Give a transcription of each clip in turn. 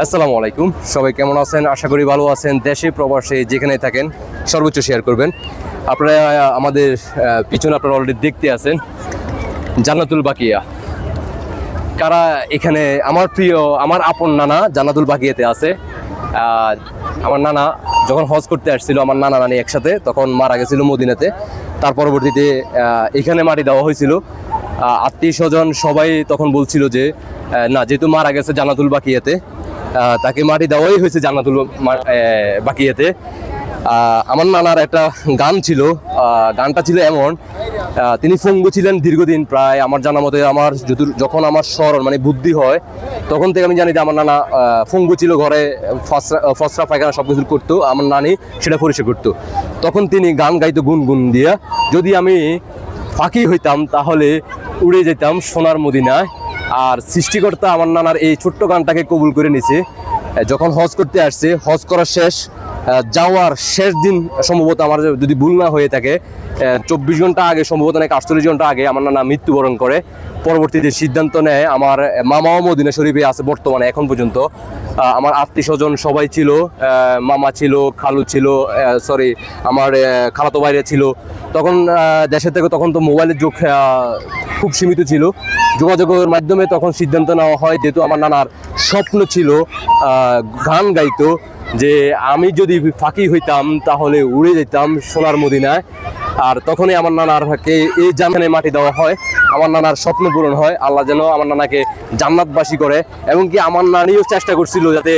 আসসালামু আলাইকুম, সবাই কেমন আছেন? আশা করি ভালো আছেন। দেশে প্রবাসে যেখানে থাকেন সর্বোচ্চ শেয়ার করবেন। আপনারা আমাদের পিছনে আপনারা অলরেডি দেখতে আছেন জান্নাতুল বাকিয়া। কারা এখানে আমার প্রিয় আমার আপন নানা জান্নাতুল বাকিয়াতে আছে। আমার নানা যখন হজ করতে আসছিল, আমার নানা নানি একসাথে, তখন মারা গেছিল মদিনাতে। তার পরবর্তীতে এখানে মাটি দেওয়া হয়েছিল। আত্মীয় স্বজন সবাই তখন বলছিল যে না, যেহেতু মারা গেছে জান্নাতুল বাকিয়াতে, তাকে মাটি দেওয়াই হয়েছে জান্নাতুল বাকিয়াতে। আমার নানার একটা গান ছিল, গানটা ছিল এমন, তিনি ফঙ্গু ছিলেন দীর্ঘদিন, প্রায় আমার জানা মতে আমার যখন আমার স্মরণ মানে বুদ্ধি হয় তখন থেকে আমি জানি যে আমার নানা ফঙ্গু ছিল, ঘরে ফসরা পায়খানা সব কিছু করতো, আমার নানি সেটা পরিষ্কার করতো। তখন তিনি গান গাইতো গুনগুন দিয়া, যদি আমি ফাঁকি হইতাম তাহলে উড়ে যেতাম সোনার মদিনায়। আর সৃষ্টিকর্তা আমার নানার এই ছোট্ট গানটাকে কবুল করে নিছে। যখন হজ করতে আসছে, হজ করা শেষ, যাওয়ার শেষ দিন সম্ভবত, আমার যদি ভুল না হয়ে থাকে, 24 ঘন্টা আগে, সম্ভবত নাকি 48 ঘন্টা আগে আমার নানা মৃত্যুবরণ করে। পরবর্তীতে সিদ্ধান্ত নেয়, আমার মামাও মদিনা শরীফে আছে বর্তমানে এখন পর্যন্ত। আমার আত্মীয় স্বজন সবাই ছিল, মামা ছিল, খালু ছিল, আমার খালাতো বাইরে ছিল। তখন দেশের থেকে তখন তো মোবাইলের যুগ খুব সীমিত ছিল, যোগাযোগের মাধ্যমে তখন সিদ্ধান্ত নেওয়া হয়, যেহেতু আমার নানার স্বপ্ন ছিল গান গাইতো, যে আমি যদি ফাঁকি হইতাম তাহলে উড়ে যেতাম সোনার মদিনায়। আর তখনই আমার নানারকে এই জান্নাতে মাটি দেওয়া হয়, আমার নানার স্বপ্ন পূরণ হয়। আল্লাহ যেন আমার নানাকে জান্নাতবাসী করে। এবং কি আমার নানিও চেষ্টা করছিল যাতে,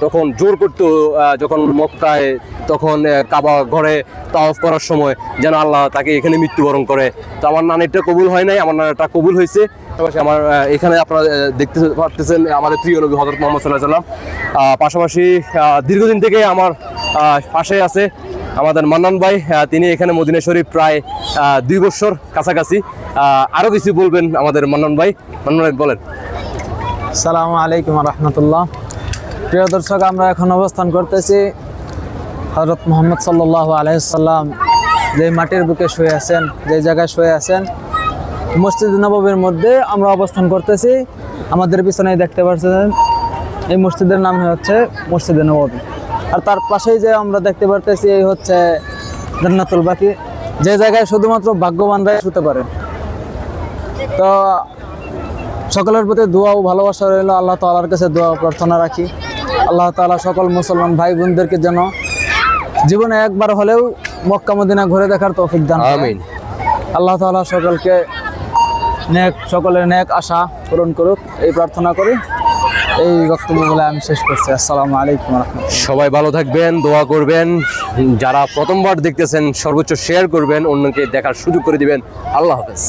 তখন জোর করতো যখন মক্কায়, তখন কাবা ঘরে তাওয়াফ করার সময় যেন আল্লাহ তাকে এখানে মৃত্যুবরণ করে। তো আমার নানিটা কবুল হয় নাই, আমার নানাটা কবুল হয়েছে। আমার এখানে আপনারা দেখতে পারতেছেন আমাদের প্রিয় নবী হযরত মুহাম্মদ সাল্লাল্লাহু আলাইহি ওয়াসাল্লাম। পাশাপাশি দীর্ঘদিন থেকে আমার পাশে আছে আমাদের মান্নান ভাই, তিনি এখানে মদিনা শরীফ প্রায় 2 বছর কাছাকাছি। আরও কিছু বলবেন আমাদের মান্নান ভাই। মান্নান ভাই বলেন। আসসালামু আলাইকুম রাহমাতুল্লাহ। প্রিয় দর্শক, আমরা এখন অবস্থান করতেছি হযরত মুহাম্মদ সাল্লাল্লাহু আলাইহি ওয়াসাল্লাম যে মাটির বুকে শুয়ে আছেন, যে জায়গায় শুয়ে আছেন, মসজিদ নববীর মধ্যে আমরা অবস্থান করতেছি। আমাদের পিছনেই দেখতে পাচ্ছেন এই মসজিদের নাম হচ্ছে মসজিদে নববী। আর তার পাশেই যে আমরা দেখতে পারতেছি এই হচ্ছে জান্নাতুল বাকি, যে জায়গায় শুধুমাত্র ভাগ্যবানরাই শুতে পারে। তো সকলের প্রতি দোয়া ও ভালোবাসা রইল। আল্লাহ তাআলার কাছে দোয়া প্রার্থনা রাখি, আল্লাহ তাআলা সকল মুসলমান ভাই বোনদেরকে যেন জীবনে একবার হলেও মক্কা মদিনা ঘুরে দেখার তৌফিক দান করেন। আমিন। আল্লাহ তাআলা সকলের নেক আশা পূরণ করুক, এই প্রার্থনা করি। এই বক্তব্য বলে আমি শেষ করছি। আসসালামু আলাইকুম ওয়া রাহমাতুল্লাহ। সবাই ভালো থাকবেন, দোয়া করবেন। যারা প্রথমবার দেখতেছেন সর্বোচ্চ শেয়ার করবেন, অন্যকে দেখার সুযোগ করে দিবেন। আল্লাহ হাফেজ।